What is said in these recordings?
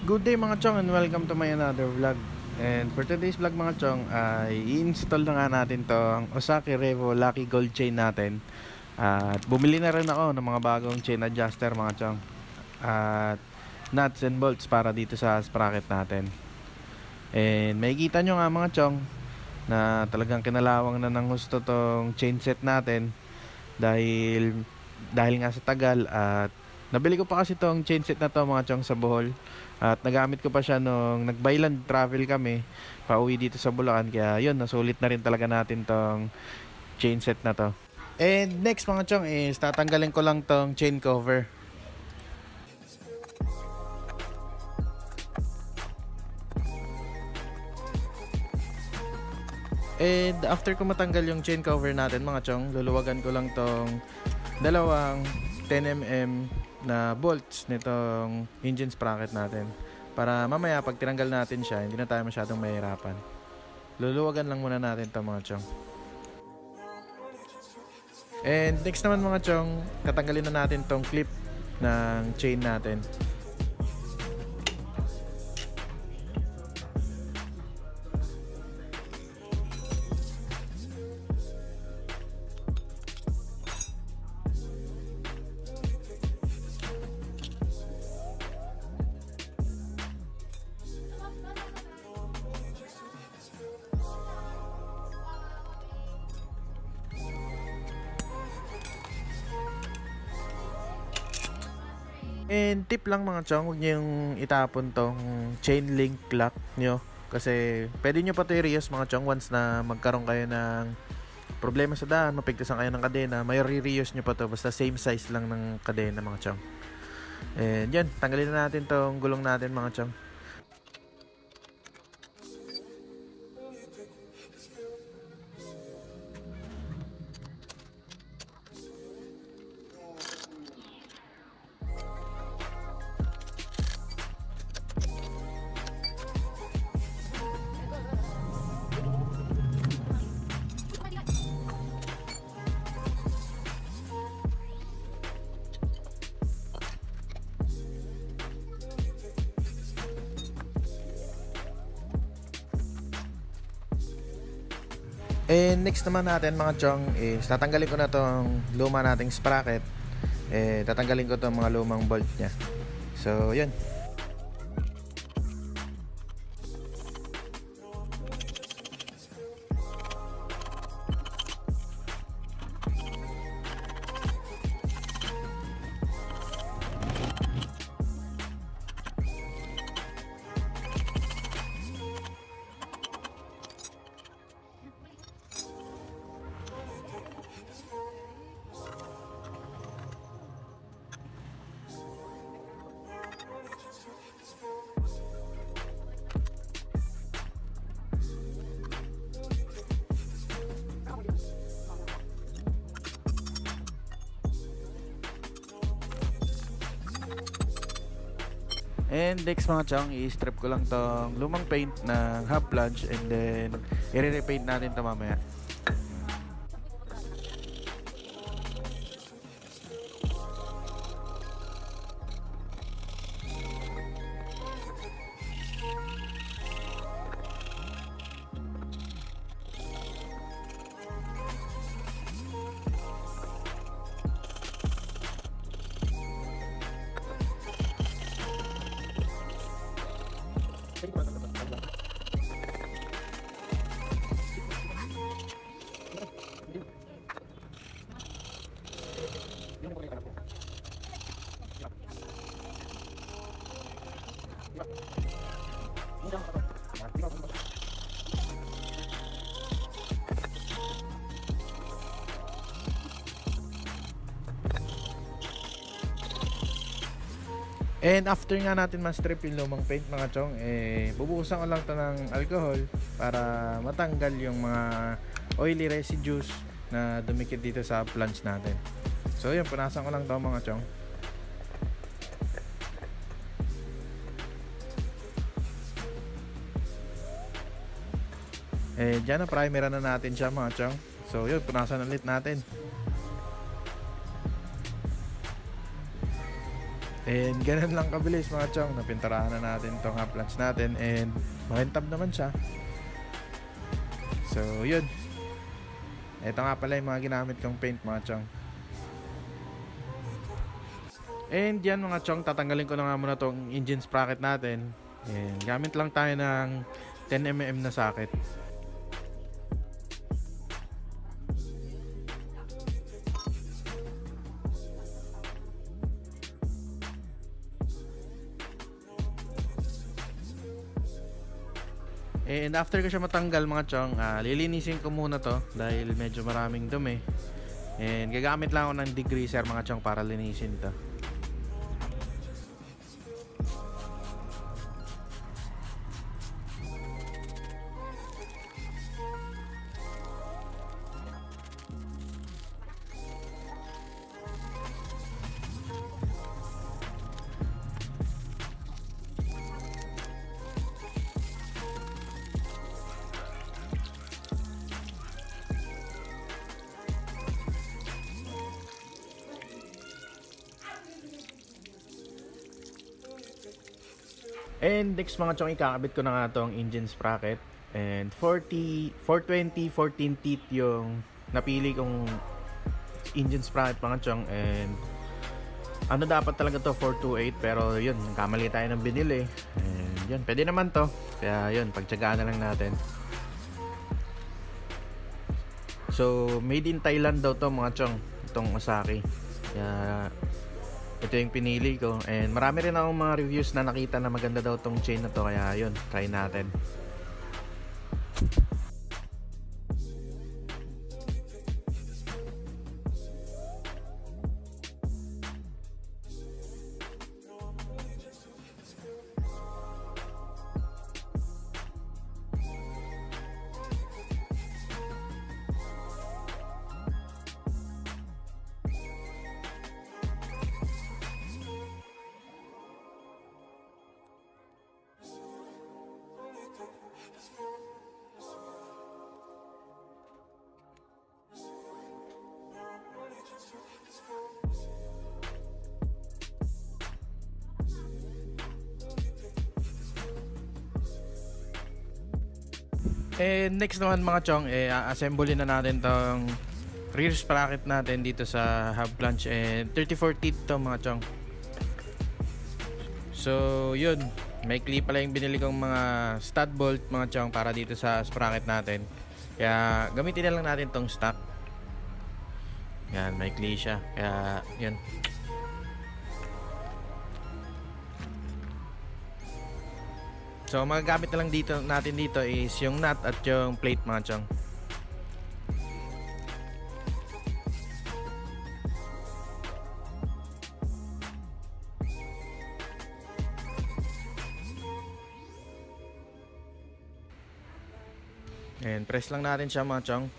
Good day mga chong and welcome to my another vlog. And for today's vlog mga chong ay i-install na nga natin tong Ozaki Revo Lucky Gold Chain natin. At bumili na rin ako ng mga bagong chain adjuster mga chong. At nuts and bolts para dito sa sprocket natin. And makikita nyo nga mga chong na talagang kinalawang na ng gusto tong chain set natin. Dahil nga sa tagal at nabili ko pa kasi tong chain set na to mga chong sa Bohol. At nagamit ko pa siya nung nag-byland travel kami pauwi dito sa Bulacan. Kaya yun, nasulit na rin talaga natin tong chain set na to. And next mga chong is tatanggalin ko lang tong chain cover. And after ko matanggal yung chain cover natin mga chong, luluwagan ko lang tong dalawang 10mm na bolts nitong engine sprocket natin para mamaya pag tinanggal natin siya hindi na tayo masyadong mahirapan. Luluwagan lang muna natin ito mga chong. And next naman mga chong, tatanggalin na natin tong clip ng chain natin. And tip lang mga chong, huwag nyo yung itapon tong chain link lock nyo. Kasi pwede nyo pa ito i-reuse mga chong once na magkaroon kayo ng problema sa daan, mapigtasan kayo ng kadena, may re-reuse nyo pa to basta same size lang ng kadena mga chong. And yan, tanggalin na natin tong gulong natin mga chong. And next naman natin mga chong is tatanggalin ko na tong luma nating sprocket. Tatanggalin ko tong mga lumang bolt nya. So yun. And next mga chong, i-strip ko lang tong lumang paint ng half plunge and then i-repaint natin ito mamaya. And after nga natin ma-strip yung lumang paint mga chong, bubuhusan ko lang ito ng alcohol para matanggal yung mga oily residues na dumikit dito sa plunge natin. So yun, punasan ko lang ito mga chong. Dyan na primeran na natin siya mga chong. So yun, punasan ulit natin. And ganun lang kabilis mga chong, napinturahan na natin itong half lunch natin and makintab naman siya. So yun, ito nga pala yung mga ginamit kong paint mga chong. And yan mga chong, tatanggalin ko na nga muna tong engine sprocket natin. And gamit lang tayo ng 10mm na socket. And after ko siya matanggal mga chong, lilinisin ko muna to dahil medyo maraming dumi. And gagamit lang ako ng degreaser mga chong para linisin to. And next mga chong, ikakabit ko na nga tong engine sprocket. And 420 14 teeth yung napili kong engine sprocket mga chong. And ano dapat talaga to 428, pero yun, kamali tayo ng binili. And yun, pwede naman to. Kaya yun, pagtsagaan na lang natin. So made in Thailand daw to mga chong, itong Osaki. Kaya ito yung pinili ko. And marami rin akong mga reviews na nakita na maganda daw tong chain na to. Kaya yun, try natin. And next naman mga chong, assemble na natin tong rear sprocket natin dito sa hub flange. And 34 teeth to mga chong. So yun, may clip pala yung binili kong mga stud bolt mga chong para dito sa sprocket natin. Kaya gamitin na lang natin tong stock. Yan, may clip siya. Kaya yun. So magagamit na lang dito natin dito is yung nut at yung plate mga chong. And press lang natin siya mga chong.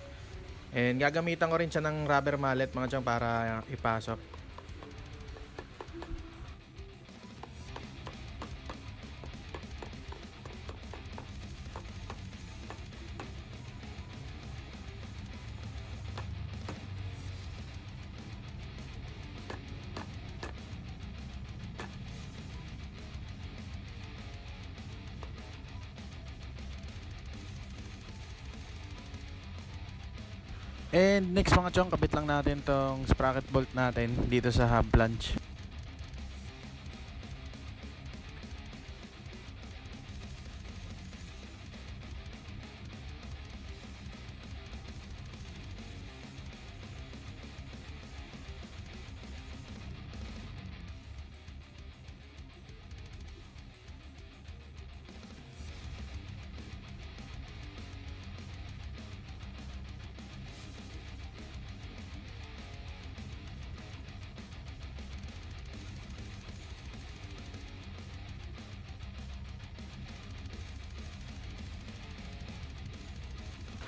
And gagamitan ko rin siya ng rubber mallet mga chong para ipasok. And next mga chong, kabit lang natin tong sprocket bolt natin dito sa hub flange.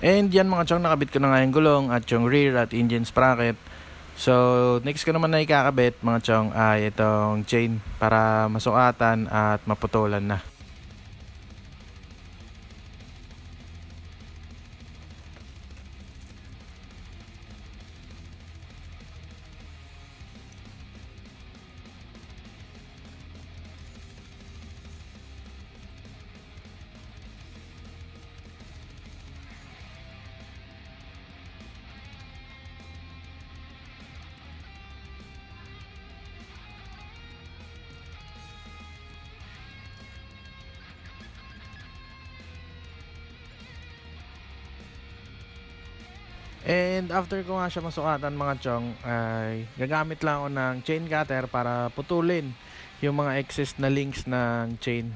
And yan mga chong, nakabit ko na nga yung gulong at yung rear at engine sprocket. So next ko naman na ikakabit mga chong ay itong chain para masukatan at maputulan na. And after ko nga siya masukatan mga chong, ay gagamit lang ako ng chain cutter para putulin yung mga excess na links ng chain.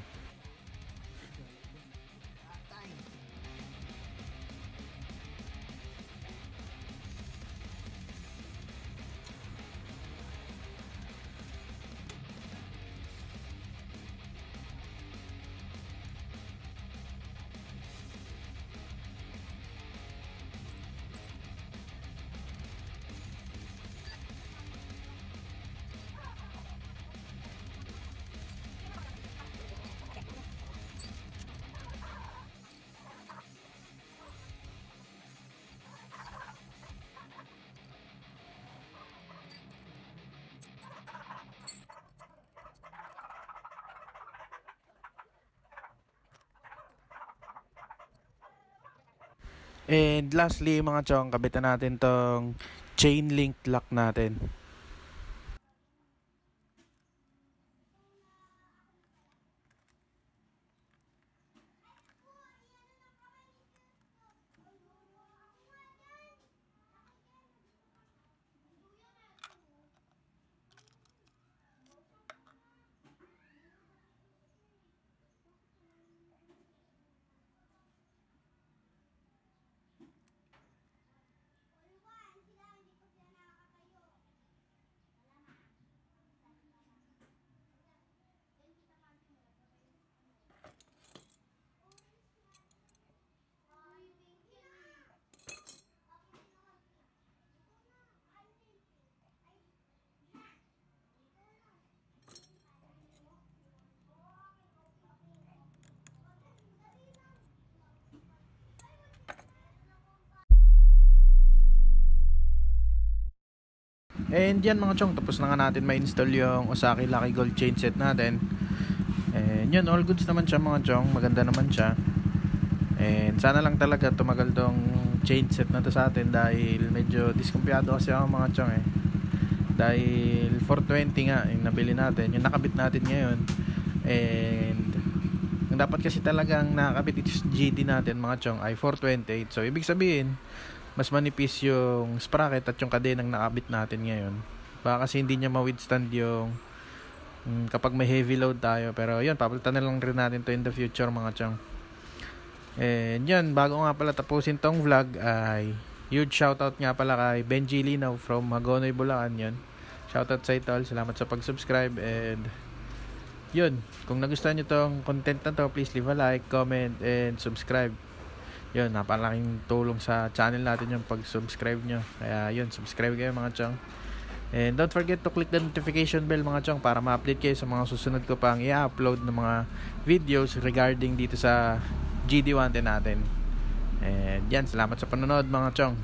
And lastly mga chong, kabitan natin tong chain link lock natin. And yan mga chong, tapos na nga natin ma-install yung Ozaki Lucky Gold chain set natin. And yun, all goods naman siya mga chong, maganda naman siya. And sana lang talaga tumagal tong chain set na to sa atin, dahil medyo diskumpiyado kasi ako mga chong dahil 420 nga yung nabili natin, yung nakabit natin ngayon. And ang dapat kasi talagang nakakabit ito sa GD natin mga chong ay 428. So ibig sabihin mas manipis yung sprocket at yung kadenang nakabit natin ngayon. Baka kasi hindi niya ma-withstand yung kapag may heavy load tayo. Pero yun, papalitan na lang rin natin to in the future mga chong. And yun, bago nga pala tapusin tong vlog ay huge shoutout nga pala kay Benji Linaw from Hagonoy, Bulacan. Yun, shoutout sa itol, salamat sa pag-subscribe. And yun, kung nagustuhan nyo tong content na to, please leave a like, comment, and subscribe. Yun, napalaking tulong sa channel natin yung pag-subscribe nyo. Kaya yun, subscribe kayo mga chong. And don't forget to click the notification bell mga chong para ma-update kayo sa mga susunod ko pang i-upload ng mga videos regarding dito sa GD110 natin. And yan, salamat sa panonood mga chong.